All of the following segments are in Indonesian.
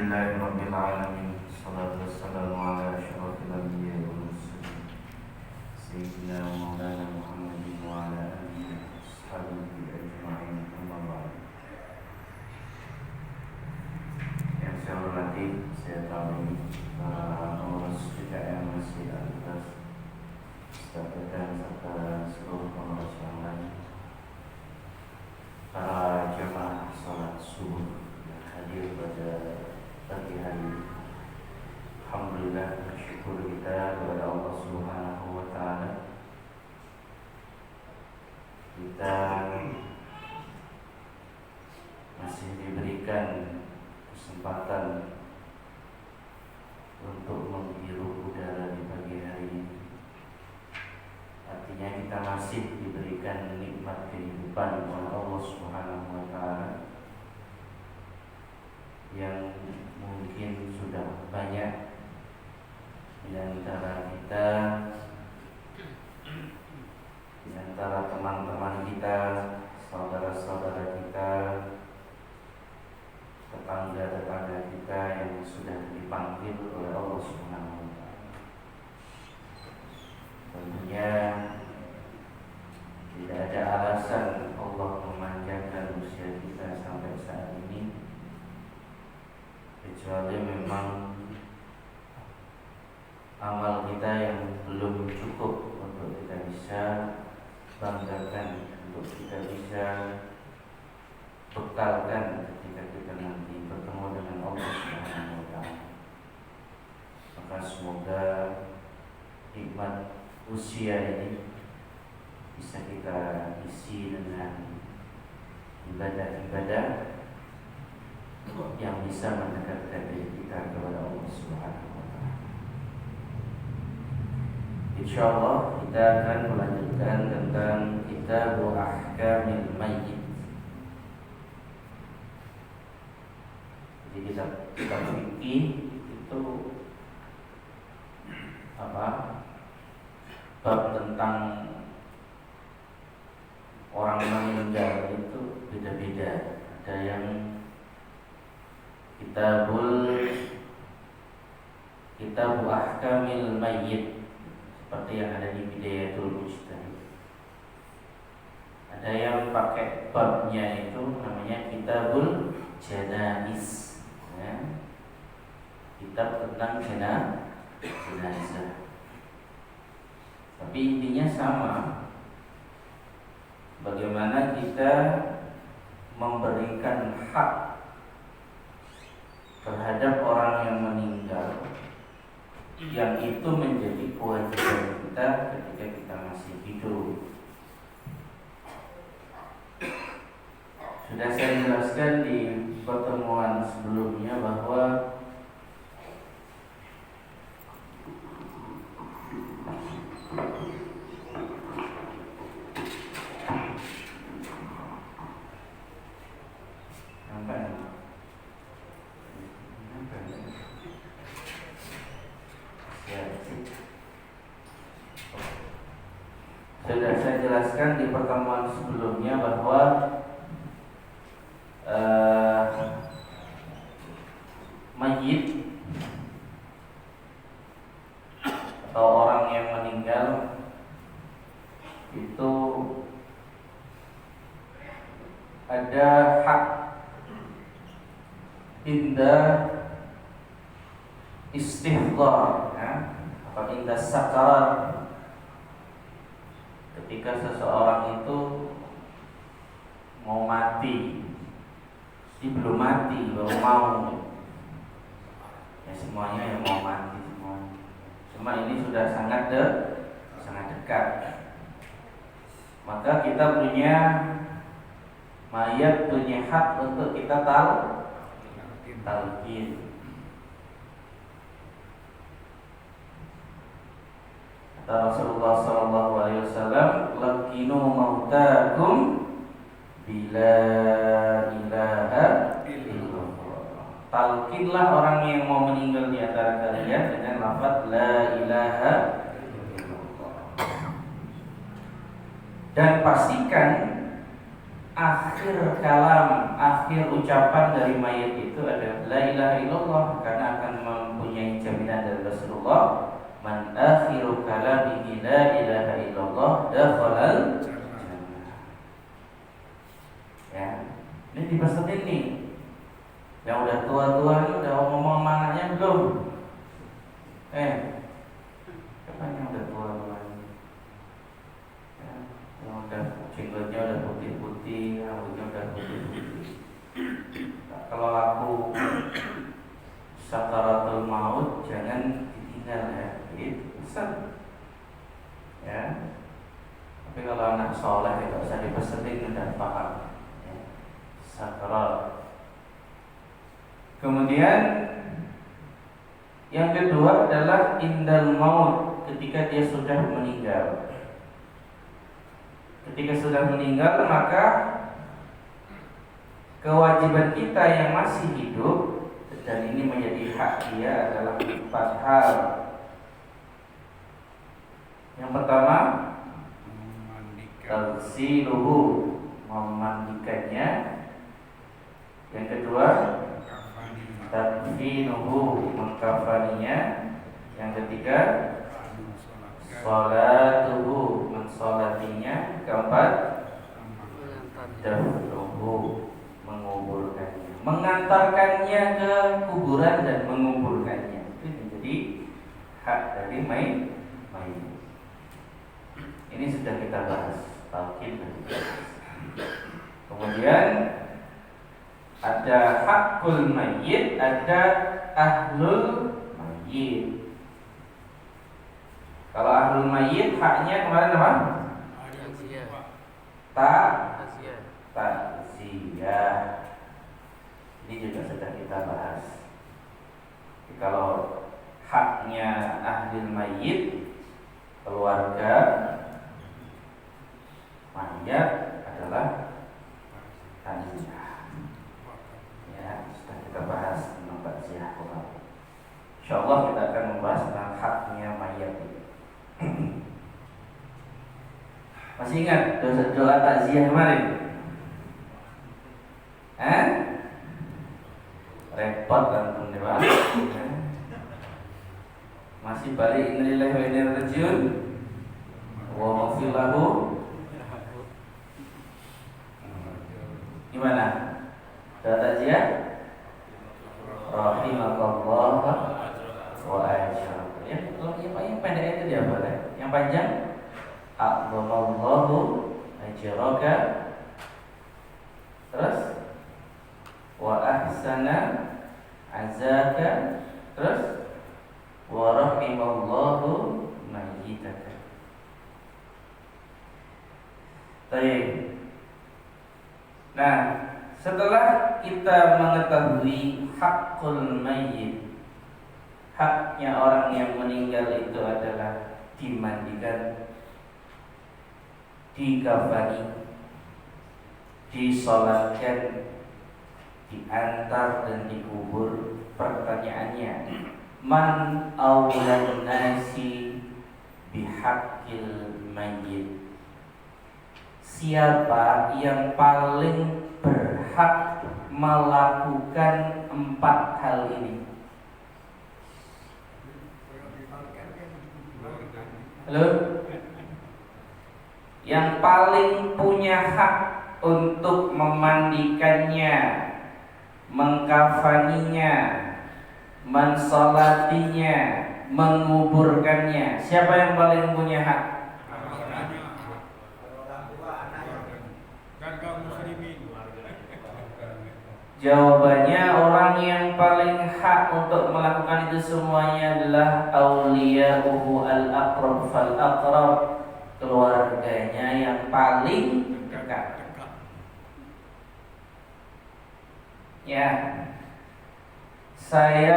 Alhamdulillahi Rabbil Alamin. Salatu wassalamu ala asyrafil anbiya'i wal mursalin Sayyidina wa maulana Muhammadin wa ala alihi wa ashabihi ajma'in, amma ba'd. Yang saya hormati, saya tahu para pengurus PKM Masjid Al-Ikhlas, staf dan serta seluruh pengurus yang lain, para jemaah salat subuh yang hadir pada pagi hari ini. Alhamdulillah, bersyukur kita kepada Allah Subhanahu wa Ta'ala. Kita masih diberikan kesempatan untuk menghirup udara di pagi hari ini. Artinya kita masih diberikan nikmat kehidupan oleh Allah Subhanahu wa Ta'ala yang mungkin sudah banyak di antara kita, di antara teman-teman kita, saudara-saudara kita, tetangga-tetangga kita yang sudah dipanggil oleh Allah Subhanahu wa Ta'ala. Tentunya tidak ada alasan Allah memanjangkan usia kita sampai saat ini, kecuali memang amal kita yang belum cukup untuk kita bisa banggakan, untuk kita bisa bekalkan ketika kita nanti bertemu dengan Allah Subhanahu wa Ta'ala. Maka semoga nikmat usia ini bisa kita isi dengan ibadah-ibadah yang bisa mendekatkan diri kita kepada Allah Subhanahu wa Ta'ala. Insyaallah kita akan melanjutkan tentang Kitab Ahkamil Mayyit. Jadi kita fikih itu bab tentang orang meninggal itu beda-beda. Ada yang Kitab Ahkamil Mayyit seperti yang ada di Bidayatul Mujtahid. Ada yang pakai babnya itu namanya Kitabul Janaiz, ya. Kitab tentang jenazah. Tapi intinya sama. Bagaimana kita memberikan hak terhadap orang yang meninggal, yang itu menjadi kewajiban kita ketika kita masih hidup. Sudah saya jelaskan di pertemuan sebelumnya bahwa sudah saya jelaskan di pertemuan sebelumnya bahwa mayit atau orang yang meninggal itu ada hak indah istihdhar, ya, atau indah sakarat. Ketika seseorang itu mau mati, belum mati, baru mau, ya semuanya yang mau mati semuanya. Cuma ini sudah sangat dekat. Maka kita punya mayat, punya hak untuk kita talqin. Kata Rasulullah SAW, "Laqinu mautakum bila ilaha illallah." Talqinlah orang yang mau meninggal di antara kalian dengan lafaz la ilaha illallah. Dan pastikan akhir akhir kalam, akhir ucapan dari mayit itu adalah la ilaha illallah, karena akan mempunyai jaminan dari Rasulullah, man akhiru kalamihi la ilaha illallah dakhalal jannah. Ya, ini dipesetin nih. Yang udah tua-tua ini udah ngomong sama anaknya belum? Siapa yang udah tua-tua ini? Ya, yang udah jenggotnya udah putih-putih, rambutnya udah putih-putih. Nah, kalau aku sakaratul maut jangan ditinggal ya, itu pesan. Ya. Tapi kalau anak soleh tidak usah dipesetin, udah paham. Ya. Sakarat. Kemudian yang kedua adalah indal maut, ketika dia sudah meninggal. Ketika sudah meninggal, maka kewajiban kita yang masih hidup, dan ini menjadi hak dia, adalah 4 hal. Yang pertama, taghsiluhu, memandikannya. Yang kedua, takfinuhu, mengkafaninya. Yang ketiga, sholatuhu, mensolatinya. Keempat, dafnuhu, menguburkannya, mengantarkannya ke kuburan dan menguburkannya. Itu menjadi hak dari mayit. Ini sudah kita bahas talqin. Kemudian ada hakul mayyit, ada ahlul mayyit. Kalau ahlul mayyit haknya kemarin apa? Takziah. Ini juga sudah kita bahas. Jadi kalau haknya ahlul mayyit, keluarga mayat, adalah takziah. Ya, sudah kita bahas tentang takziah kemarin. Insyaallah kita akan membahas tentang haknya mayat. Masih ingat doa takziah kemarin? Repot langsung nih Pak. Masih balik innalillahi wa inna ilaihi rajiun. Wa maghfir lahu. Gimana? Doa takziah? Rahimakallah wa ajrah. Yang pendek itu dia boleh. Yang panjang, a'dhamallahu ajraka. Terus wa ahsana azaka. Terus wa rahimallahu mayyitaka. Baik. Nah, setelah kita mengetahui hakul mayyit, haknya orang yang meninggal itu adalah dimandikan, dikafani, disolatkan, diantar dan dikubur. Pertanyaannya, man awlan nasi bihaqqil mayyit? Siapa yang paling berhak melakukan 4 hal ini? Halo? Yang paling punya hak untuk memandikannya, mengkafaninya, mensolatinya, menguburkannya. Siapa yang paling punya hak? Jawabannya, orang yang paling hak untuk melakukan itu semuanya adalah auliya'uhu al-aqrab fal-aqrab, keluarganya yang paling dekat. Ya, saya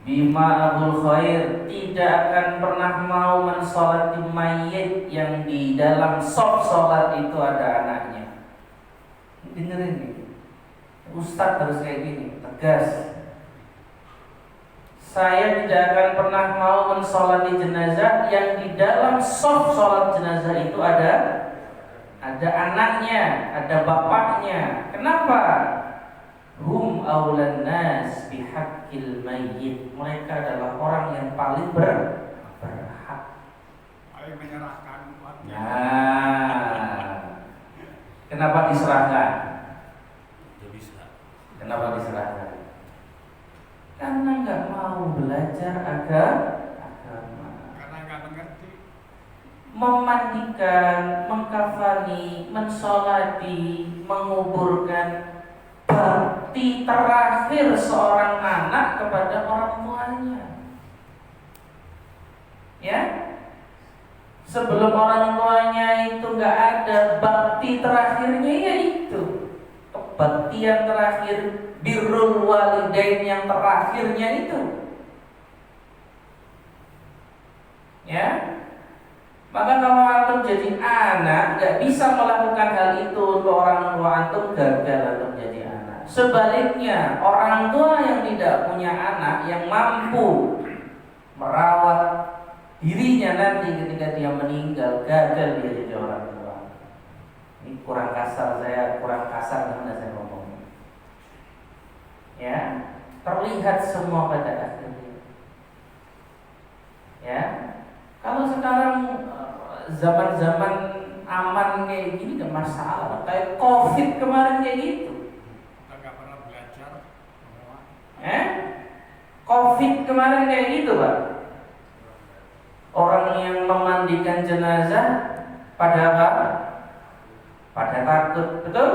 Bima Abul Khair tidak akan pernah mau mensolati mayit yang di dalam sop solat itu ada anaknya. Dengerin nih, Ustadz harus kayak gini, tegas. Saya tidak akan pernah mau mensolati jenazah yang di dalam sop solat jenazah itu ada ada anaknya, ada bapaknya. Kenapa? Hum aulan nas bihaqqil mayyit. Mereka adalah orang yang paling berhak. Paling menyerahkan umatnya. Nah, kenapa diserahkan? Kenapa diserahkan? Karena nggak mau belajar agama. Karena nggak mengerti. Memandikan, mengkafani, mensolati, menguburkan bakti terakhir seorang anak kepada orang tuanya. Ya, sebelum orang tuanya itu nggak ada, bakti terakhirnya ya itu kebaktian terakhir, birrul walidain yang terakhirnya itu. Ya, maka kalau antum jadi anak nggak bisa melakukan hal itu untuk orang tua antum, gagal antum jadi anak. Sebaliknya, orang tua yang tidak punya anak yang mampu merawat dirinya nanti ketika dia meninggal, gagal dia jadi orang tua. Ini kurang kasar gimana saya ngomong. Ya, terlihat semua pada akhirnya. Ya, kalau sekarang zaman-zaman aman kayak gini gak masalah. Kayak COVID kemarin kayak gitu. Kita gak pernah belajar semua. COVID kemarin kayak gitu, Pak. Orang yang memandikan jenazah pada apa? Pada takut, betul?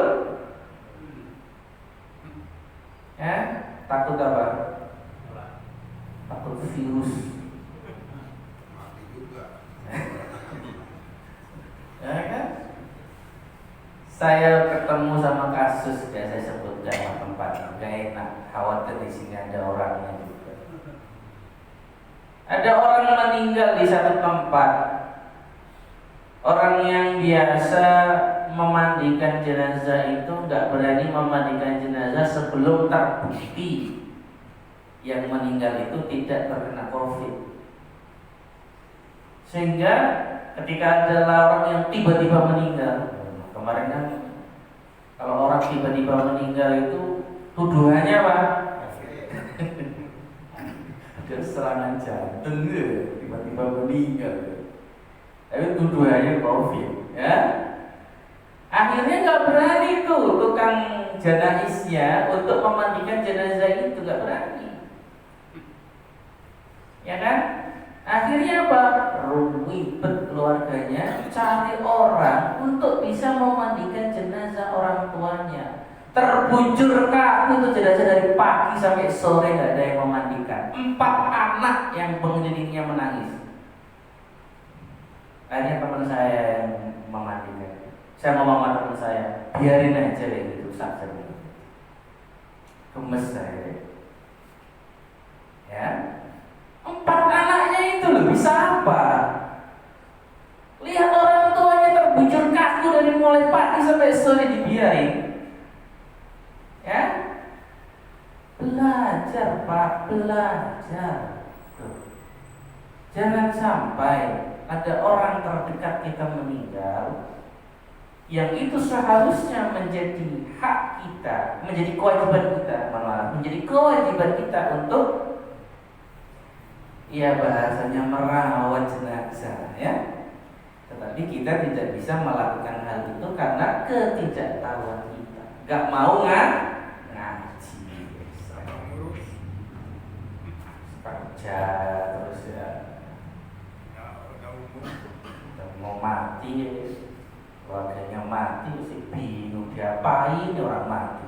Ya, takut apa? Takut virus. Mati juga. Ya kan? Saya ketemu sama kasus, ya saya sebutkan nama tempat, gak enak, khawatir di sini ada orangnya juga. Ada orang meninggal di satu tempat. Orang yang biasa memandikan jenazah itu nggak berani memandikan jenazah sebelum terbukti yang meninggal itu tidak terkena COVID. Sehingga ketika ada orang yang tiba-tiba meninggal, kemarin kan kalau orang tiba-tiba meninggal itu tuduhannya apa? Ada serangan jantung tiba-tiba meninggal. Tapi tuduhannya COVID, ya. Akhirnya nggak berani tuh tukang janaisnya untuk memandikan jenazah itu, nggak berani, ya kan? Akhirnya apa? Ribet keluarganya cari orang untuk bisa memandikan jenazah orang tuanya. Terbujur kaku itu jenazah dari pagi sampai sore nggak ada yang memandikan. 4 anak yang pengelilingnya menangis. Akhirnya teman saya yang memandikan. Saya ngomong sama teman saya, biarin aja deh gitu saja. Gemes saya. Ya, 4 anaknya itu loh, bisa apa? Lihat orang tuanya terbujur kaku dari mulai pagi sampai sore dibiarin. Ya, belajar Pak, belajar. Tuh. Jangan sampai ada orang terdekat kita meninggal yang itu seharusnya menjadi hak kita, menjadi kewajiban kita, menjadi kewajiban kita untuk, ya bahasanya merawat jenazah, ya. Tetapi kita tidak bisa melakukan hal itu karena ketidaktahuan kita. Gak mau ngaji, kerja terus ya. Udah mau mati, keluarganya mati, si bingung diapain orang mati.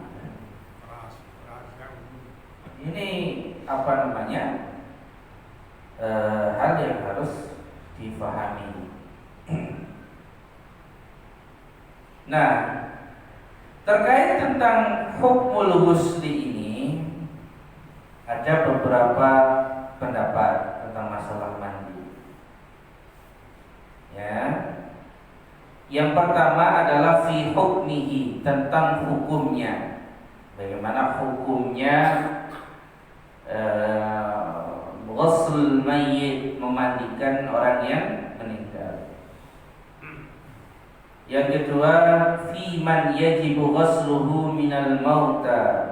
Ini apa namanya? Hal yang harus difahami. Nah, terkait tentang hukmul ghusli ini ada beberapa pendapat tentang masalah mandi. Ya. Yang pertama adalah fi hukmihi, tentang hukumnya. Bagaimana hukumnya ghusl mayyit, memandikan orang yang meninggal. Yang kedua, fi man yajibu ghasluhu minal mauta.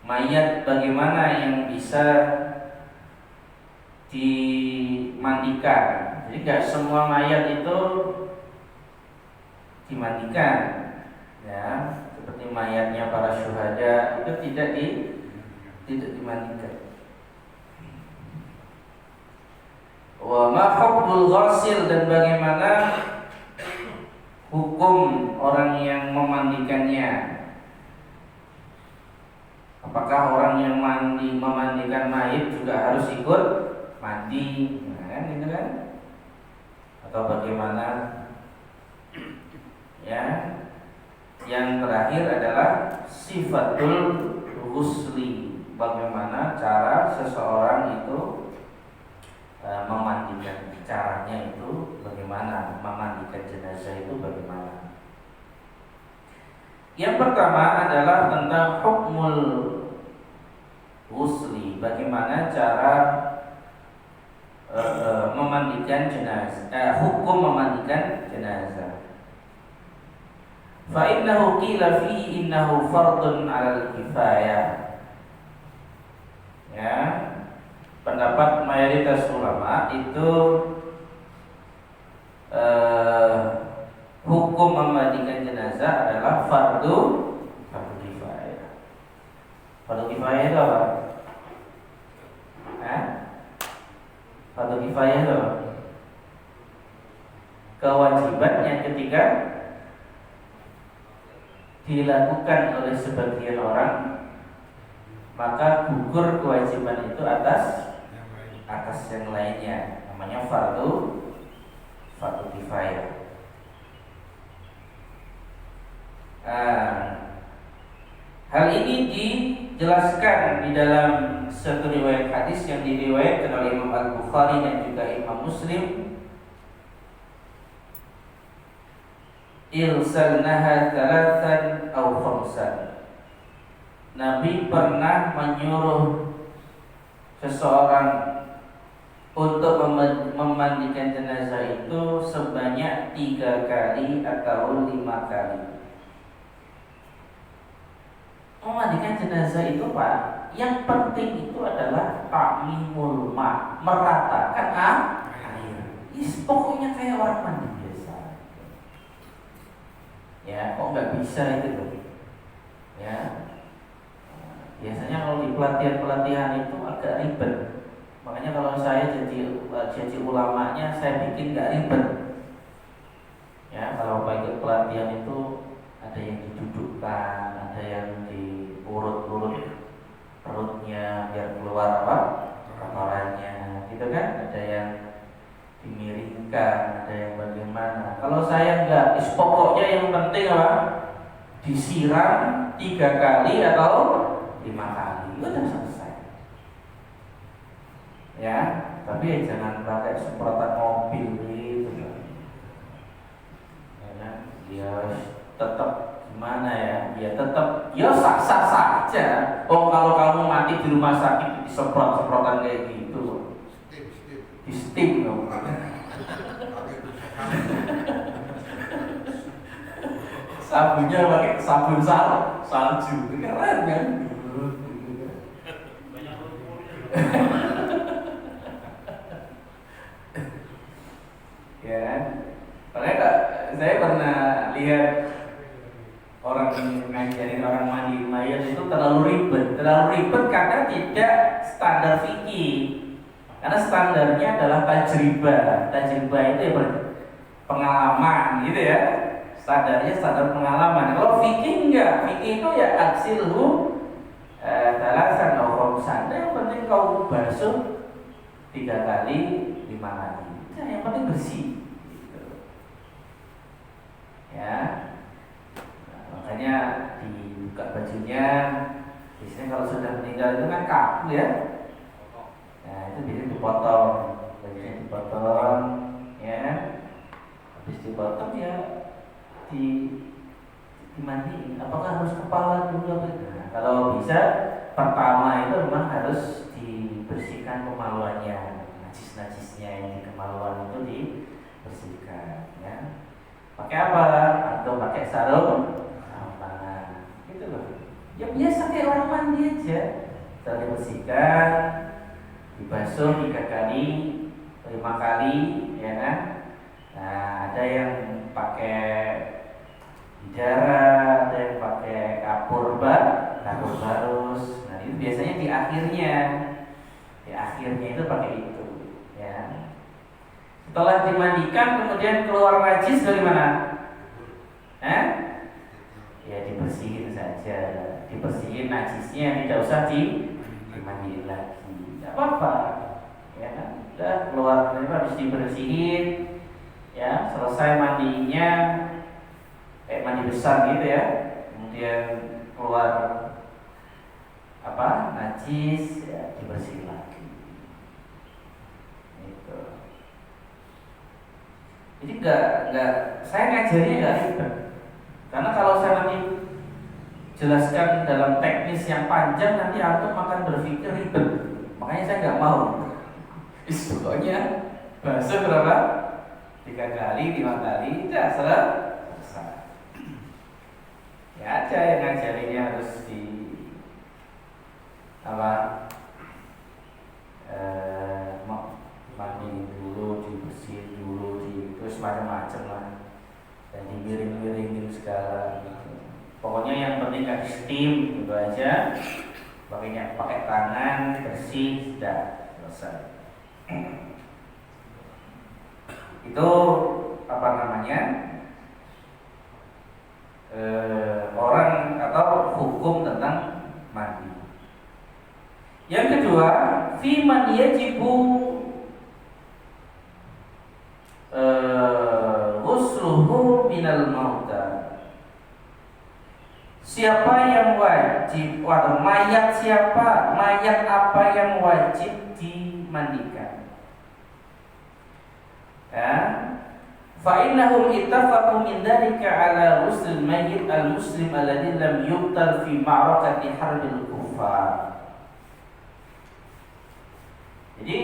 Mayat bagaimana yang bisa dimandikan. Jadi tidak semua mayat itu dimandikan, ya. Seperti mayatnya para syuhada itu tidak dimandikan. Wa ma hukmul ghasil, dan bagaimana hukum orang yang memandikannya. Apakah orang yang memandikan mayit juga harus ikut mandi, nah, kan gitu kan? Atau bagaimana? Ya. Yang terakhir adalah sifatul ghusli, bagaimana cara seseorang itu memandikan, caranya itu bagaimana, memandikan jenazah itu bagaimana. Yang pertama adalah tentang hukmul ghusli, bagaimana cara memandikan jenazah, hukum memandikan jenazah. Fa innahu qila fi innahu fardun 'alal kifayah. Ya. Pendapat mayoritas ulama itu hukum memandikan jenazah adalah fardu kifayah. Fardu kifayah itu apa? Fardu kifayah itu apa? Kewajiban yang ketika dilakukan oleh sebagian orang, maka gugur kewajiban itu atas yang lainnya, namanya fardu kifayah. Hal ini dijelaskan di dalam satu riwayat hadis yang diriwayatkan oleh Imam Al-Bukhari dan juga Imam Muslim. Irsalnaha thalathan aw khamsan. Nabi pernah menyuruh seseorang untuk memandikan jenazah itu sebanyak 3 kali atau 5 kali. Memandikan jenazah itu, Pak, yang penting itu adalah ta'mimul ma, meratakan air. Pokoknya kayak orang mandi biasa. Ya, kok nggak bisa itu loh. Ya, biasanya kalau di pelatihan itu agak ribet. Makanya kalau saya jadi ulamanya, saya bikin nggak ribet. Ya, kalau ikut pelatihan itu ada yang didudukkan, ada yang diurut-urut perutnya biar keluar kotorannya, gitu kan? Ada yang dimiringkan, ada yang bagaimana. Kalau saya enggak, pokoknya yang penting apa? Disiram 3 kali atau 5 kali, udah selesai. Ya, tapi jangan pakai semprotan mobil gitu. Ya, dia tetap gimana ya? Ya tetap, ya sah-sah saja. Oh, kalau kamu mati di rumah sakit disemprot-semprotan kayak gitu. Di steam dong. Sabunnya pakai sabun salju, keren kan? Ya, makanya saya pernah lihat orang ngajarin orang mandi mayat itu terlalu ribet karena tidak standar fikih. Karena standarnya adalah tajribah itu ya pengalaman gitu ya. Standarnya standar pengalaman. Kalau fikih enggak, fikih itu ya aksilhu talasan atau khamsan. Yang penting kau basuh 3 kali, 5 kali. Nah, yang penting bersih. Gitu. Ya. Nah, makanya dibuka bajunya. Biasanya kalau sudah meninggal itu kan kaku ya. Nah, itu biasanya dipotong, bajunya dipotong, ya. Habis dipotong ya dimandiin. Apakah harus kepala dulu? Nah, kalau bisa pertama itu memang harus dibersihkan kemaluannya, najis-najisnya yang di kemaluan itu dibersihkan. Ya. Pakai apa? Atau pakai sarung tangan. Gitu loh. Ya biasa kayak orang mandi aja. Setelah dibersihkan, dibasuh 3 kali, 5 kali, ya kan? Nah, ada yang pakai bidara, ada yang pakai kapur barus. Nah, itu biasanya di akhirnya itu pakai itu, ya. Setelah dimandikan kemudian keluar najis dari mana? Ya dibersihin saja, dibersihin najisnya, tidak usah dimandiin lagi, tidak apa-apa, ya kan? Udah keluar harus dibersihin, ya. Selesai mandinya, mandi besar gitu ya, kemudian keluar najis, ya dibersihin lagi. Gitu. Jadi saya ngajarnya nggak ribet. Karena kalau saya nanti jelaskan dalam teknis yang panjang, nanti antum akan berpikir ribet. Makanya saya nggak mau. Pokoknya basuh berapa? 3 kali, 5 kali, udah selesai. Ya ada yang ngajarinnya harus di mandi dulu, dibersihin dulu, terus macam-macam lah. Dan dimiring-miringin segala gitu. Pokoknya yang penting kasih steam gitu aja. Pakai tangan bersih, sudah selesai. Itu orang atau hukum tentang mandi. Yang kedua, fi man yajibu ghusluhu minal mauta. Siapa yang wajib, mayat apa yang wajib dimandikan? Ya. Fa innahum ittafaqu min dzalika ala ghusl mayyit al-muslim alladhi lam yuqtal fi ma'rakati harbil kufar. Jadi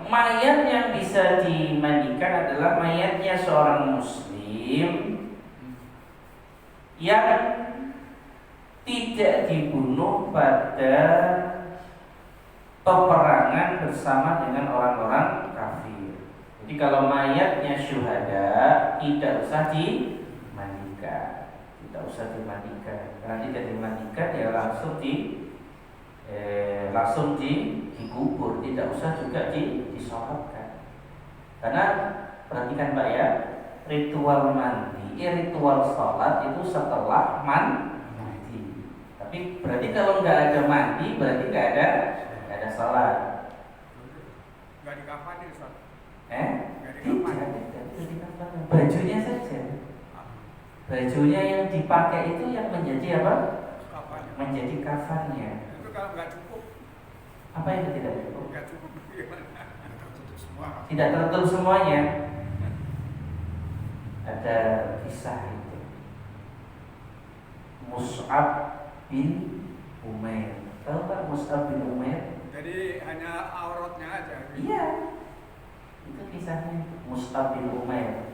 mayat yang bisa dimandikan adalah mayatnya seorang muslim yang tidak dibunuh pada peperangan bersama dengan orang-orang kafir. Jadi kalau mayatnya syuhada tidak usah dimandikan, Karena tidak dimandikan ya langsung dikubur, tidak usah juga disolatkan. Karena perhatikan Pak ya, ritual sholat itu setelah mandi. Tapi berarti kalau nggak ada mandi berarti nggak ada sholat. Nggak dikafani, Ustaz. Tidak. Bajunya saja. Bajunya yang dipakai itu yang menjadi apa? Kafannya. Menjadi kafannya. Itu kalau nggak cukup. Apa yang tidak cukup? Nggak cukup gimana? Tertutup semua. Tidak tertutup semuanya. Ada kisah itu. Mus'ab bin Umair. Tahu tak Mus'ab bin Umair? Jadi hanya auratnya aja. Iya. Itu kisahnya Mus'ab bin Umair.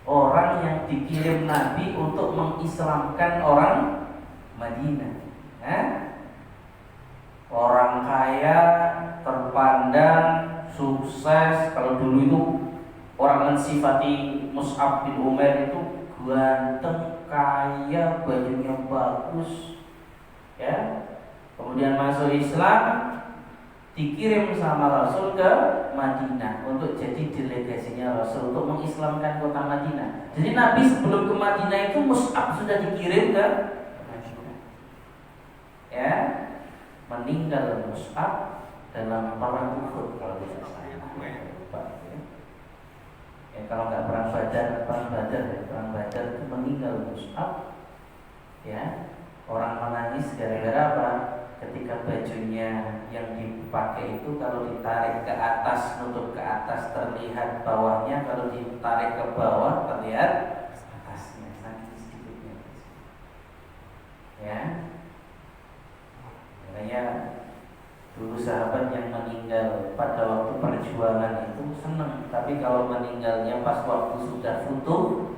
Orang yang dikirim Nabi untuk mengislamkan orang Madinah. Orang kaya, terpandang, sukses. Kalau dulu itu orang mensifati Mus'ab bin Umair itu ganteng, kaya, bajunya bagus, ya. Kemudian masuk Islam, dikirim sama Rasul ke Madinah untuk jadi delegasinya Rasul untuk mengislamkan kota Madinah. Jadi Nabi sebelum ke Madinah itu Mus'ab sudah dikirim ke Madinah. Ya, meninggal Mus'ab dalam perang Uhud kalau tidak salah. Ya, kalau nggak perang Badar itu meninggal Mus'ab. Ya, orang menangis gara-gara apa? Ketika bajunya yang dipakai itu kalau ditarik ke atas, nutup ke atas terlihat bawahnya, kalau ditarik ke bawah terlihat atasnya, saking sedikitnya. Ya, makanya dulu sahabat yang meninggal pada waktu perjuangan itu senang, tapi kalau meninggalnya pas waktu sudah futuh,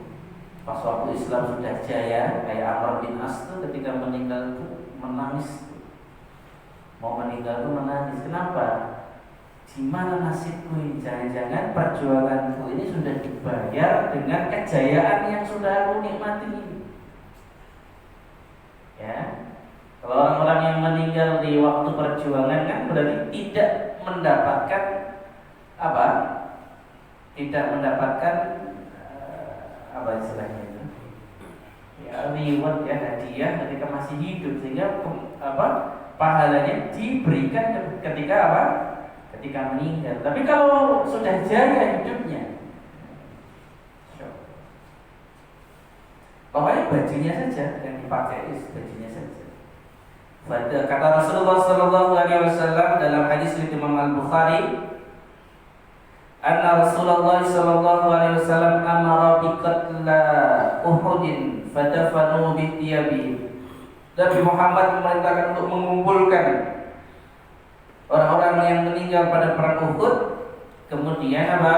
pas waktu Islam sudah jaya, kayak Amr bin As itu ketika meninggal itu menangis, mau meninggal itu menangis. Kenapa? Gimana nasibku ini? Jangan-jangan perjuanganku ini sudah dibayar dengan kejayaan yang sudah aku nikmati ini. Ya, kalau orang-orang yang meninggal di waktu perjuangan kan berarti tidak mendapatkan apa? Tidak mendapatkan apa istilahnya itu? Ya, reward ya, hadiah ketika masih hidup, sehingga pahalanya diberikan ketika apa? Ketika meninggal. Tapi kalau sudah jaya hidupnya, pokoknya bajunya saja yang dipakai, bajunya saja. Kata Rasulullah Sallallahu Alaihi Wasallam dalam hadis riwayat Imam Al Bukhari, anna Rasulullah Sallallahu Alaihi Wasallam amara bi qatla Uhudin fadafanu bi thiyabi. Nabi Muhammad memerintahkan untuk mengumpulkan orang-orang yang meninggal pada perang Uhud, kemudian apa?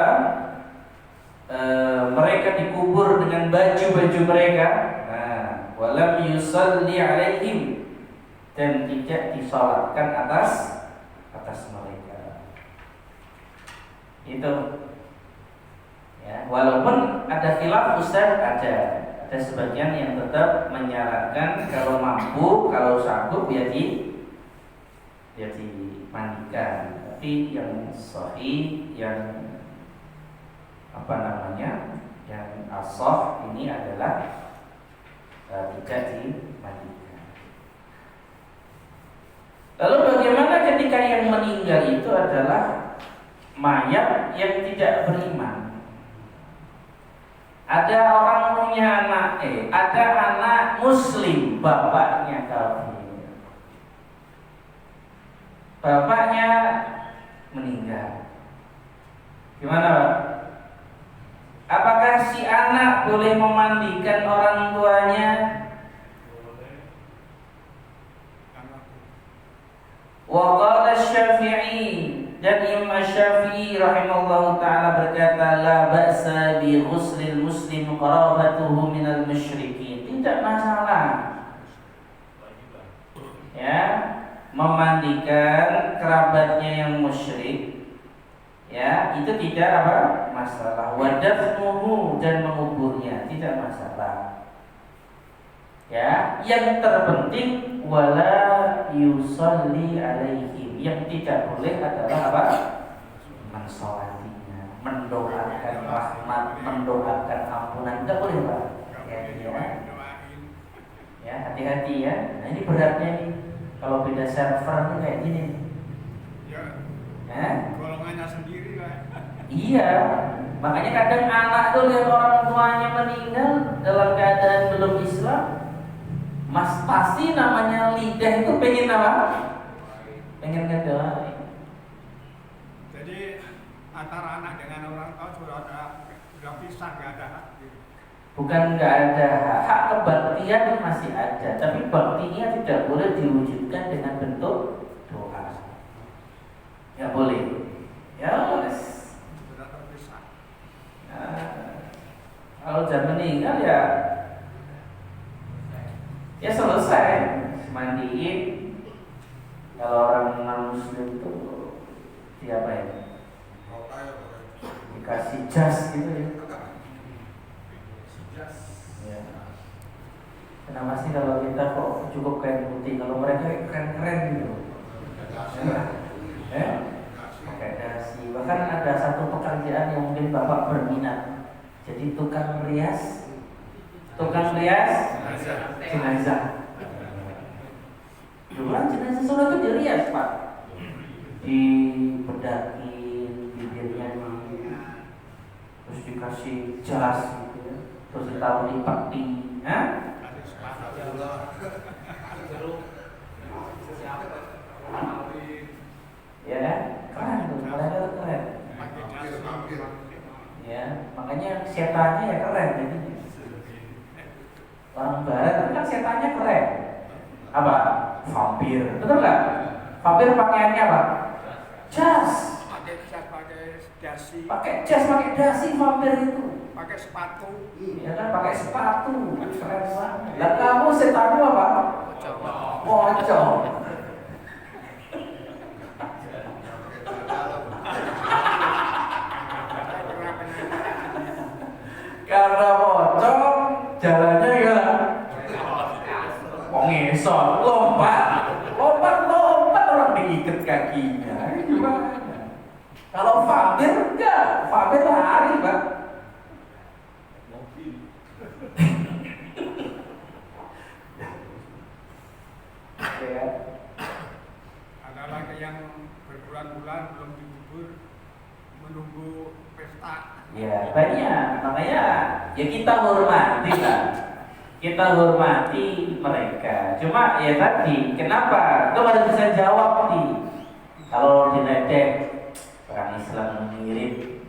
Mereka dikubur dengan baju-baju mereka. Nah, walam yusalli alaihim, dan tidak disolatkan atas mereka. Itu. Ya, walaupun ada khilaf Ustaz, ada sebagian yang tetap menyarankan kalau mampu, kalau sanggup ya dimandikan. Tapi yang sahih, yang yang as-shah ini adalah tidak dimandikan. Lalu bagaimana ketika yang meninggal itu adalah mayat yang tidak beriman? Ada orang punya ada anak muslim, bapaknya kafir, bapaknya meninggal. Gimana, Pak? Apakah si anak boleh memandikan orang tuanya? Wa qala Syafi'i, dan Imam Syafi'i rahimahullahu ta'ala berkata, la ba'sa bi ghuslil muslim qarabatuhu minal musyrikin. Tidak masalah, ya, memandikan kerabatnya yang musyrik, ya, itu tidak apa? Masalah. Wadafnuhu, dan menguburnya, tidak masalah. Ya, yang terpenting wala yusalli alaihim. Yang tidak boleh adalah apa? Mensolatinya, mendoakan rahmat, mendoakan ampunan. Tidak boleh, Pak. Ya, hati-hati ya. Nah, ini beratnya nih. Kalau beda server nih kayak gini. Golongannya sendiri kan. Iya, makanya kadang anak tuh lihat orang tuanya meninggal dalam keadaan belum Islam, pasti namanya lidah itu pengen apa? Pengen ngedoain. Jadi antara anak dengan orang tua sudah pisah, nggak ada hak. Bukan nggak ada hak kebaktian masih ada, tapi baktinya tidak boleh diwujudkan dengan bentuk doa. Nggak boleh. Ya, Sudah terpisah. Kalau sudah meninggal ya selesai, mandiin. Kalau orang non-muslim itu siapa ya? Dikasih jas gitu ya. Ya. Kenapa sih kalau kita kok cukup kain putih, kalau mereka keren-keren gitu? Pakai dasi. Bahkan ada satu pekerjaan yang mungkin Bapak berminat, jadi tukang rias jenazah. Dulu kan jenazah sholat itu dirias, Pak, dibedakin bibirnya, terus dikasih jas gitu ya, terus ditaruh di peti, ya kan? Keren tuh, mereka tuh keren. Ya, makanya setannya ya keren jadi. Orang barat kan setannya keren. Apa? Vampir, betul nggak? Vampir pakaiannya apa? Jas. Pakai jas, pakai dasi, Pakai jas, pakai dasi vampir itu. pakai sepatu. Ya kan pakai sepatu. Keren banget. Lah kamu setanmu apa? Pocong. Karena pocong jalannya ya ngesot, lompat orang diikat kakinya. Gimana? Kalau vampir enggak, vampir lari, Pak. Ya. Ada lagi yang berbulan-bulan belum dikubur, menunggu pesta. Ya banyak, makanya ya kita hormati lah, kita hormati mereka. Cuma ya tadi, kenapa? Itu harus bisa jawab nih. Kalau diledek orang Islam mengirim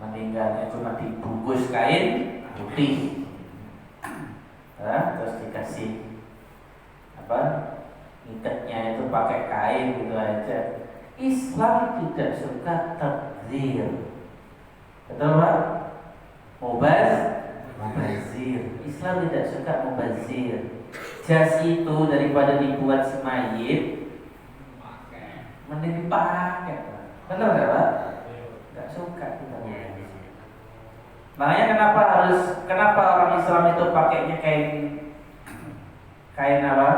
meninggalnya cuma dibungkus kain putih, terus dikasih apa? Ngikatnya itu pakai kain gitu aja. Islam tidak suka takzir. Betul Pak? Mubazir. Islam tidak suka mubazir. Jas itu daripada dibuat si mayit, mending dipakai. Benar nggak Pak? Nggak suka kita. Makanya kenapa orang Islam itu pakainya kain apa?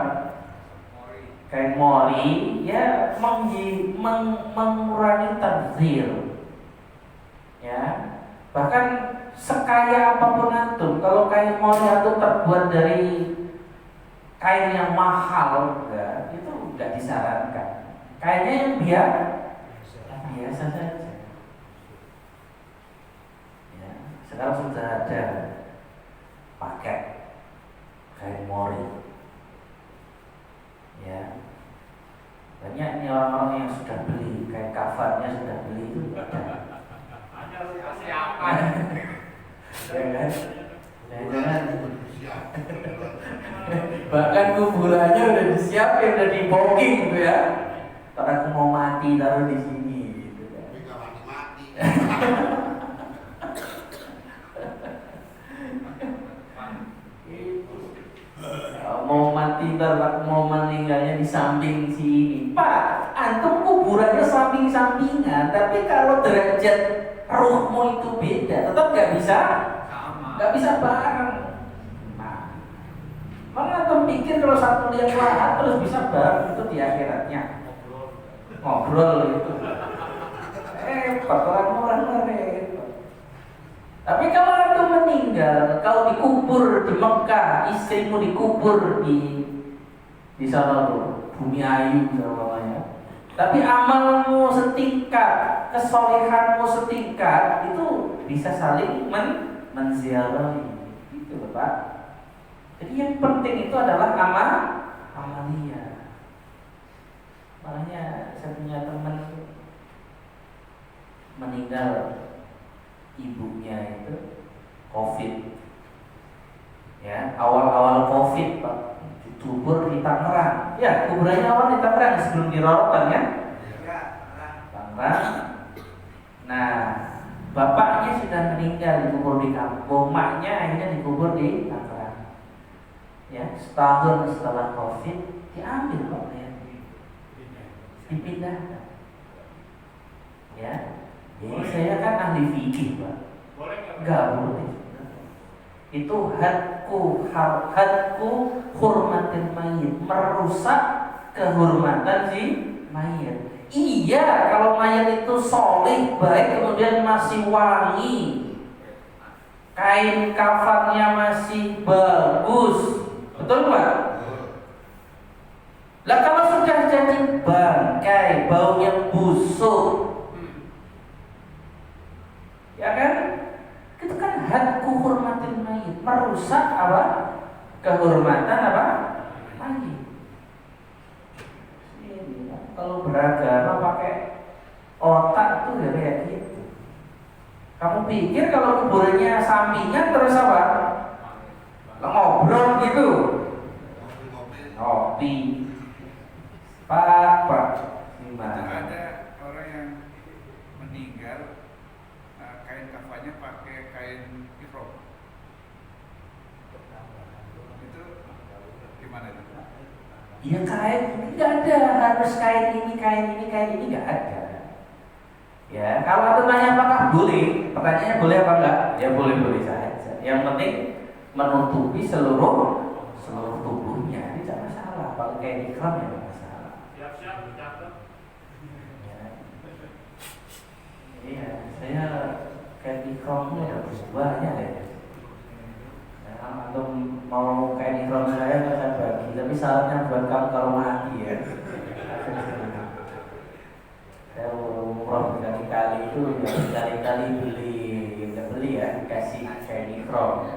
Kain mori, ya mengurangi takzir. Ya, bahkan sekaya apapun antum, kalau kain mori itu terbuat dari kain yang mahal, ya, itu nggak disarankan. Kainnya yang biasa saja. Ya, sekarang sudah ada pakai kain mori. Ya, banyak ini orang-orang yang sudah beli kain kafannya sudah beli itu ada. Siapa? Ya kan? Jangan bahkan kuburannya udah disiapin, udah di booking gitu ya. Kalau aku mau mati taruh di sini gitu kan. Tapi nggak mati-mati. Mau mati ntar aku mau meninggalnya di samping sini. Pak, antum kuburannya samping-sampingan, tapi kalau derajat ruhmu itu beda, tetap nggak bisa bareng. Nah, mana antum pikir kalau satu liang lahat terus bisa bareng itu di akhiratnya? Ngobrol itu. Orang repot. Tapi kalau antum meninggal, kau dikubur di Mekah, istrimu dikubur di sana tuh, bumi ayu namanya. Tapi amalmu setingkat, kesolehanmu setingkat, itu bisa saling menziarahi, gitu loh Pak. Jadi yang penting itu adalah amalia. Makanya saya punya teman meninggal, ibunya itu COVID. Ya, awal-awal COVID Pak, dikubur di Tangerang. Ya, kuburannya awal di Tangerang sebelum di Rorotan ya. Tangerang. Nah, bapaknya sudah meninggal dikubur di kampung, maknya akhirnya dikubur di Tangerang. Ya, setahun setelah COVID diambil Pak, dipindahkan. Ya. Jadi saya kan ahli fikih Pak. Enggak boleh. Itu hadku hurmatil mayit, merusak kehormatan si mayit. Iya, kalau mayat itu soleh, baik, kemudian masih wangi, kain kafannya masih bagus, betul Pak? Lah kalau sudah jadi bangkai, baunya busuk, ya kan? Itu kan hadku hurmatil mayit, merusak apa? Kehormatan apa? Mayit. Ini kalau beragama pakai otak tuh ya kayak gitu. Kamu pikir kalau kuburannya sampingan terus apa? Ngobrol gitu. Ngopi. Pak, Gimana? ada orang yang meninggal kain kafannya pakai kain ihram. Itu gimana itu? Iya kain, nggak ada harus kain ini nggak ada. Ya kalau aku tanya apakah boleh, pertanyaannya boleh apa enggak? Ya boleh saja. Yang penting menutupi seluruh tubuhnya, tidak masalah. Kalau kain ihram ya nggak masalah. Siap-siap dicatat. Ya. Iya, saya kain ihramnya ada banyak ya. Atau mau kain ihram saya bagi, tapi syaratnya buat kamu kalau mati ya. Saya umroh berkali-kali itu berkali-kali beli ya, kasih kain ihram.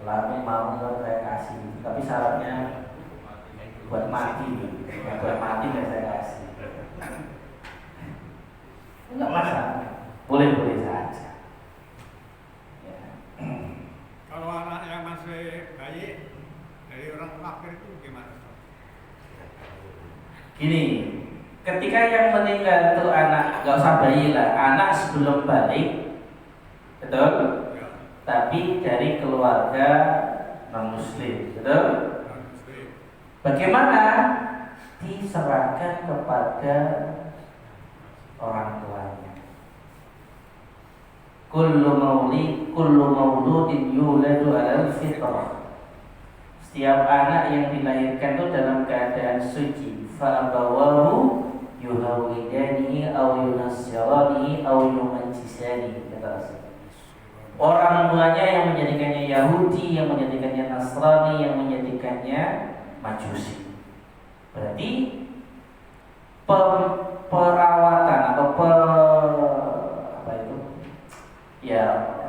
Lalu mau saya kasih, tapi syaratnya buat mati nggak saya kasih. Enggak masalah, boleh saja. Ya. Kalau anak yang masih bayi dari orang kafir itu gimana? Gini, ketika yang meninggal itu anak, nggak usah bayi lah, anak sebelum balik, betul? Ya, Tapi dari keluarga non muslim, betul? muslim. Bagaimana? Diserahkan kepada orang tuanya. Kullu mauludin yuladu 'alal fitrah. Setiap anak yang dilahirkan itu dalam keadaan suci. Fa abawahu yuhawidanihi aw yunassiranihi aw yumajjisanihi, kata Rasul. Orang tuanya yang menjadikannya Yahudi, yang menjadikannya Nasrani, yang menjadikannya Majusi. Berarti perawatan atau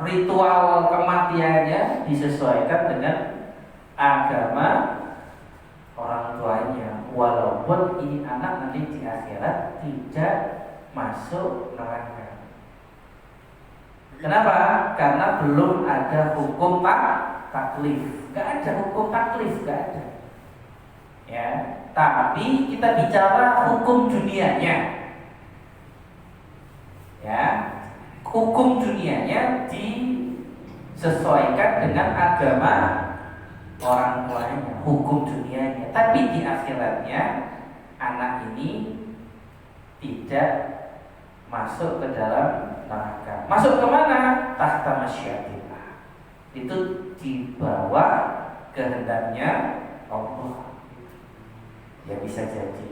ritual kematiannya disesuaikan dengan agama orang tuanya, walaupun ini anak nanti di akhirat tidak masuk neraka. Kenapa? Karena belum ada hukum taklif. Gak ada hukum taklif, gak ada. Ya, tapi kita bicara hukum dunianya. Ya, hukum dunianya disesuaikan dengan agama orang tuanya, hukum dunianya. Tapi di akhiratnya anak ini tidak masuk ke dalam neraka. Masuk ke mana? Tahta masyiatillah. Itu di bawah kehendaknya Allah. Ya bisa jadi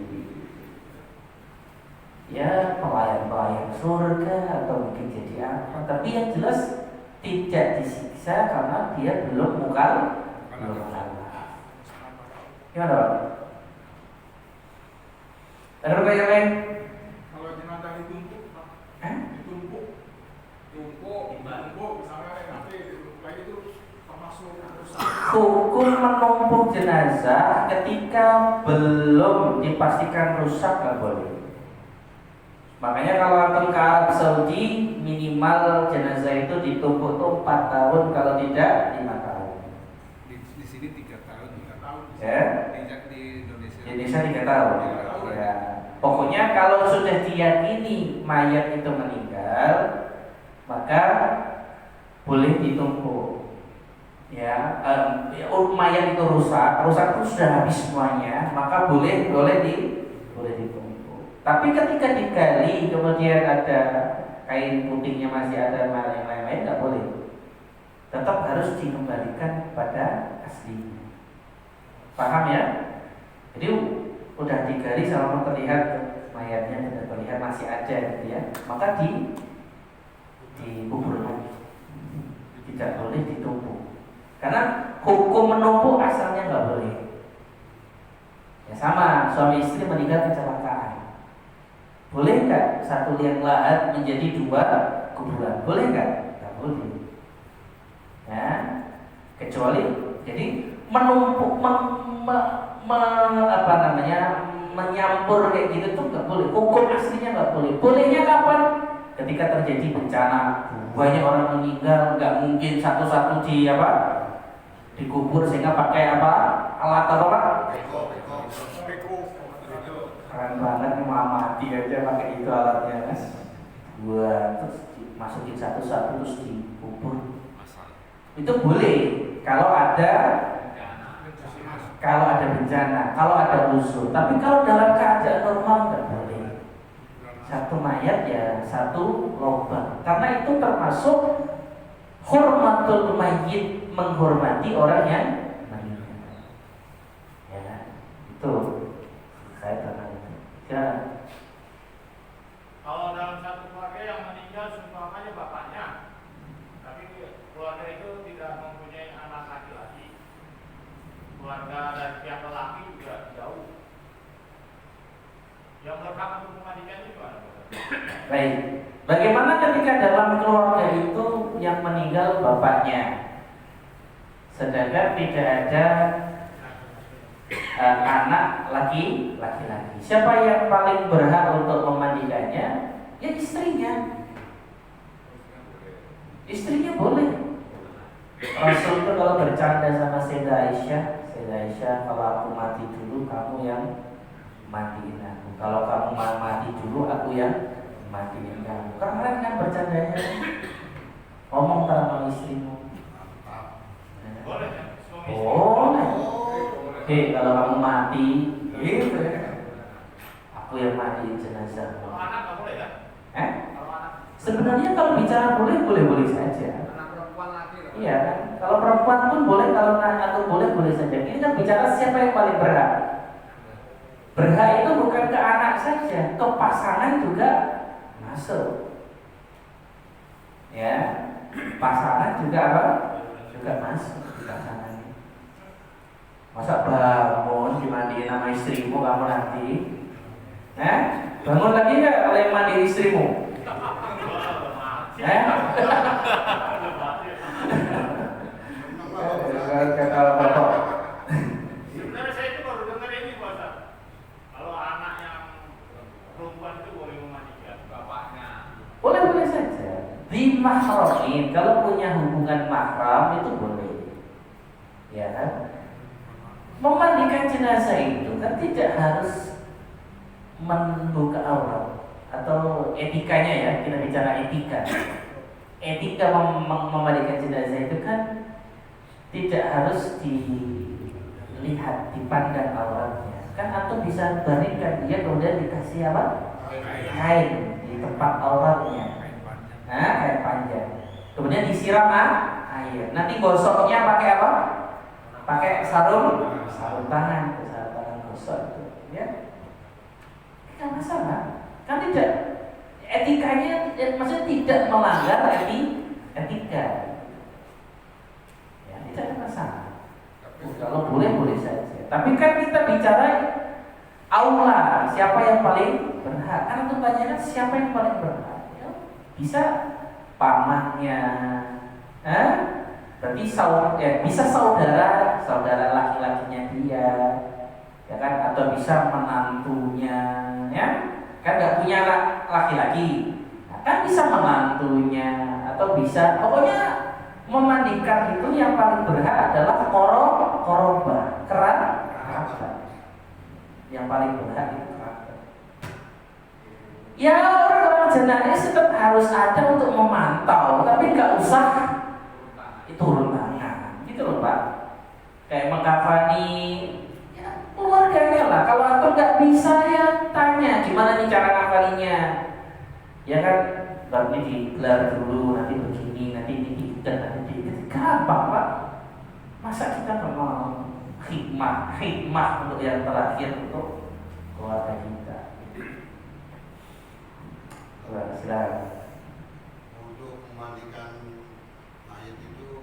ya pelayan surga atau mungkin jadi apa. Tapi yang jelas tidak disiksa karena dia belum mukallaf. Gimana Pak? Ada yang lain? Kalau jenazah ditumpuk, ditumpuk, misalnya nanti kayak itu termasuk rusak. Hukum menumpuk jenazah ketika belum dipastikan rusak nggak boleh. Makanya kalau antum ke Arab Saudi minimal jenazah itu ditumpuk tuh 4 tahun, kalau tidak 5 tahun. Di sini 3 tahun. Ya. Di Indonesia. Di Indonesia 3 tahun. Ya. Pokoknya kalau sudah diyakini mayat itu meninggal, maka boleh ditumpuk. Ya, mayat itu rusak itu sudah habis semuanya, maka boleh ditumpuk. Tapi ketika digali kemudian ada kain putihnya masih ada yang lain-lain, nggak boleh. Tetap harus dikembalikan kepada aslinya. Paham ya? Jadi udah digali selama terlihat mayatnya tidak terlihat masih ada gitu ya, maka dikubur lagi. Tidak boleh ditumpuk. Karena hukum menumpuk asalnya nggak boleh. Ya sama, suami istri meninggal kecelakaan. Boleh nggak satu liang lahat menjadi 2 kuburan? Boleh nggak? Nggak boleh. Ya, kecuali jadi menumpuk, menyampur kayak gitu tuh nggak boleh. Hukum aslinya nggak boleh. Bolehnya kapan? Ketika terjadi bencana, banyak orang meninggal, nggak mungkin satu-satu dikubur sehingga pakai alat apa? Keren banget nih Muhammad. mati aja pakai itu alatnya kan. Buat terus masukin satu-satu terus dikubur. Itu boleh kalau ada bencana, kalau ada usul. Tapi kalau dalam keadaan normal nggak boleh. Satu mayat ya satu lubang. Karena itu termasuk hormatul mayyit, menghormati orang yang meninggal. Ya, itu saya pernah itu. Ya. Kalau dalam satu keluarga yang meninggal seumpamanya bapaknya, tapi keluarga itu tidak mempunyai anak laki-laki, keluarga dari pihak lelaki juga jauh, yang berhak untuk memandikan itu gimana? Baik. Bagaimana ketika dalam keluarga itu yang meninggal bapaknya, sedangkan tidak ada anak laki-laki? Siapa yang paling berhak untuk memandikannya? Ya istrinya. Istrinya boleh. Rasul itu kalau bercanda sama Sayyidah Aisyah, kalau aku mati dulu kamu yang mandiin aku. Kalau kamu mati dulu aku yang mandiin kamu. Keren kan bercandanya? Ngomong sama istrimu. Boleh ya? Boleh. Kalau kamu mati, gitu ya. Aku yang mandiin jenazah. Kalau anak nggak boleh ya? Kalau anak Sebenarnya kalau bicara boleh saja. anak perempuan laki. Iya kan? Kalau perempuan pun boleh, kalau anak boleh saja. Ini kan bicara siapa yang paling berhak. Berhak itu bukan ke anak saja, ke pasangan juga masuk. Ya, pasangan juga apa? Juga masuk di pasangan. Masa bangun dimandiin sama istrimu kamu nanti? Bangun lagi nggak kalau yang mandi istrimu? Kata bapak. Sebenarnya saya itu baru dengar ini Pak. Kalau anak yang perempuan itu boleh memandikan bapaknya. Boleh saja. Di mahramin, kalau punya hubungan mahram itu boleh. Ya kan? Memandikan jenazah itu kan tidak harus membuka aurat atau etikanya ya, kita bicara etika. Etika memandikan jenazah itu kan tidak harus dilihat, dipandang auratnya. Kan atau bisa berikan dia kemudian dikasih apa? Kain di tempat auratnya. Kain panjang. Kemudian disiram air. Nanti gosoknya pakai apa? Pakai sarung tangan gosok itu, ya. Tidak masalah. Kan tidak etikanya, maksudnya tidak melanggar etika. Ya, tidak ada masalah. Kalau boleh saja. Tapi kan kita bicara aula, siapa yang paling berhak? Karena kebanyakan siapa yang paling berhak? Ya, bisa pamannya, berarti bisa saudara laki-lakinya dia, ya kan? Atau bisa menantunya, ya kan? Nggak punya anak laki-laki, kan bisa menantunya, atau bisa, pokoknya memandikan itu yang paling berhak adalah koroba, kerabat. Yang paling berhak itu kerabat. Ya orang jenazah tetap harus ada untuk memantau, tapi nggak usah turun tangan, gitu loh Pak. Kayak mengkafani, ya keluarganya lah. Kalau aku nggak bisa ya tanya gimana nih cara ngafaninya. Ya kan, berarti digelar dulu, nanti begini, nanti diikat, nanti diikat. Gampang Pak. Masa kita nggak mau hikmah untuk yang terakhir untuk keluarga kita. Silakan. Untuk memandikan mayat itu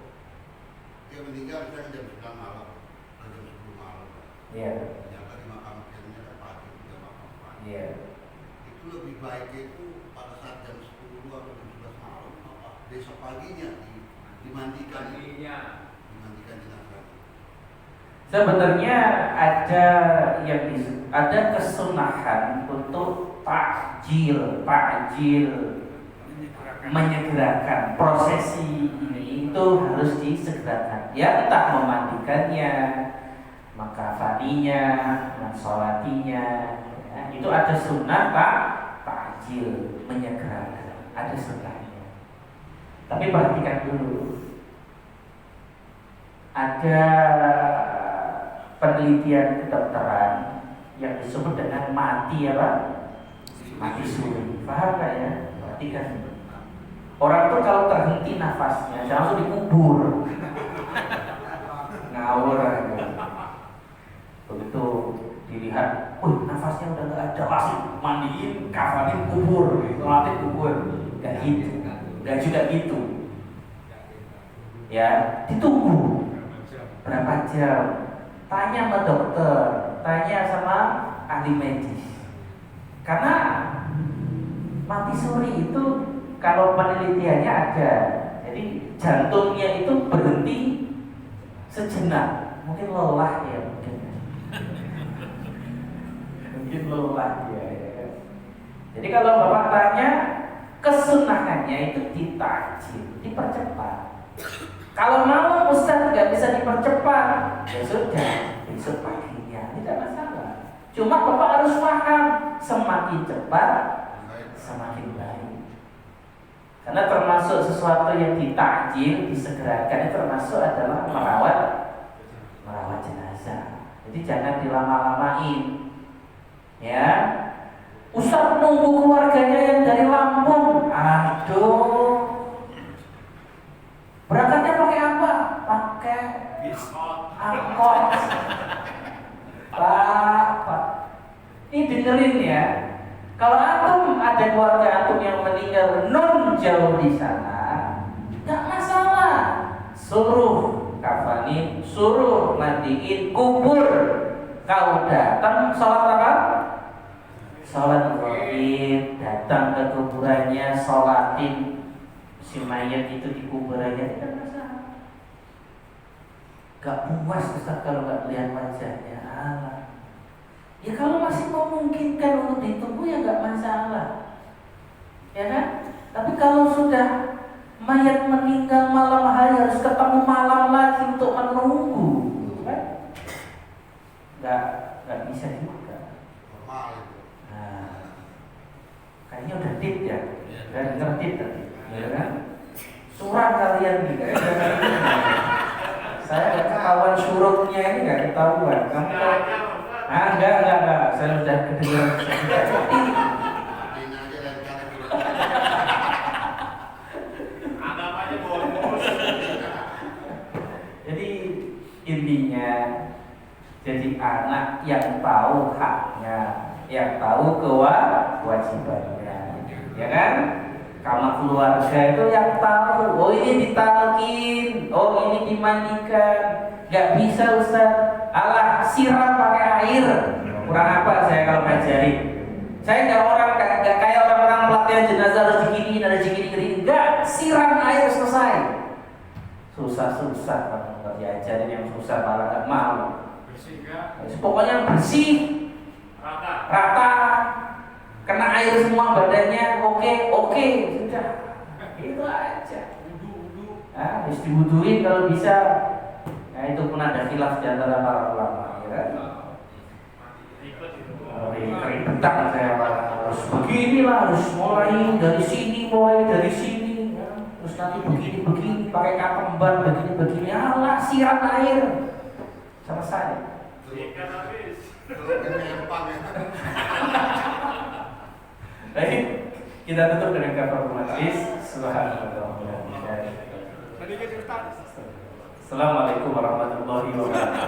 dia meninggal kan jam 9 malam, jam 10 malam. Iya. Ternyata di makam akhirnya kan pagi, dia makam pagi. Iya. Itu lebih baik itu pada saat jam 10 atau jam 11 malam, besok paginya dimandikan jenazah. Sebenarnya ada kesunahan untuk takjil menyegerakan prosesi ini, itu harus disegerakan. Ya entah memandikannya, mengkafaninya, mensolatinya, Ya, itu ada sunnah takjil, menyegerakan, ada sunnahnya. Tapi perhatikan dulu, ada penelitian kedokteran yang disebut dengan mati apa? Mati suri. Paham nggak ya? Perhatikan. Orang tuh kalau terhenti nafasnya, langsung dikubur. Ngawur aja. Begitu dilihat, nafasnya udah nggak ada, langsung mandiin, kafanin, kubur, mati kubur. Gak gitu, gak juga gitu. Ya, ditunggu berapa jam. Tanya sama dokter, tanya sama ahli medis. Karena mati suri itu kalau penelitiannya ada, jadi jantungnya itu berhenti sejenak, mungkin lelah ya, mungkin lelah ya. Jadi kalau Bapak tanya, kesunahannya itu ditakjil, dipercepat. Kalau mau Ustaz nggak bisa dipercepat, ya sudah, besok paginya, tidak masalah. Cuma Bapak harus paham, semakin cepat semakin baik. Karena termasuk sesuatu yang ditakjil, disegerakan, termasuk adalah merawat jenazah. Jadi jangan dilama-lamain. Ya, Ustaz nunggu keluarganya yang dari Lampung. Aduh, berangkatnya pakai apa? Pakai angkot. Pak, ini dengerin ya. Kalau antum ada keluarga antum yang meninggal non jauh di sana, nggak masalah. Suruh kafanin, suruh mandiin, kubur. Kau datang sholat apa? Sholat gaib, datang ke kuburannya, sholatin si mayat itu di kuburannya, tidak masalah. Gak puas Ustaz kalau gak lihat wajahnya. Allah. Ya kalau masih memungkinkan untuk ditunggu ya gak masalah, ya kan? Tapi kalau sudah mayat meninggal malam hari harus ketemu malam lagi untuk menunggu, kan? Gak bisa juga. Normal itu. Nah, kayaknya udah tip ya, udah denger tip tadi, ya kan? Surat kalian nih, saya nggak ketahuan surutnya ini nggak ketahuan. Kamu tahu? Enggak, saya sudah kedengaran. Anggap aja bonus. Jadi intinya, jadi anak yang tahu haknya, yang tahu kewajibannya, ya kan? Sama keluarga itu yang tahu, oh ini ditalkin, oh ini dimandikan. Gak bisa Ustaz, alah siram pakai air. Kurang apa saya kalau ngajari? Saya gak kayak orang-orang pelatihan jenazah harus digini, harus digini. Enggak, siram air selesai. Susah-susah kalau diajarin yang susah malah gak mau. Bersih gak? Pokoknya bersih, rata, kena air semua badannya, oke, sudah, itu aja. Harus diwuduin kalau bisa. Nah itu pun ada khilaf di antara para ulama, ya kan? Ribet saya harus beginilah, harus mulai dari sini, ya. Terus nanti begini, pakai kapeng ban, begini, Allah siram air, selesai. Ikan habis. Baik, kita tutup dengan kafaratul majlis. Subhanallah. Assalamualaikum warahmatullahi wabarakatuh.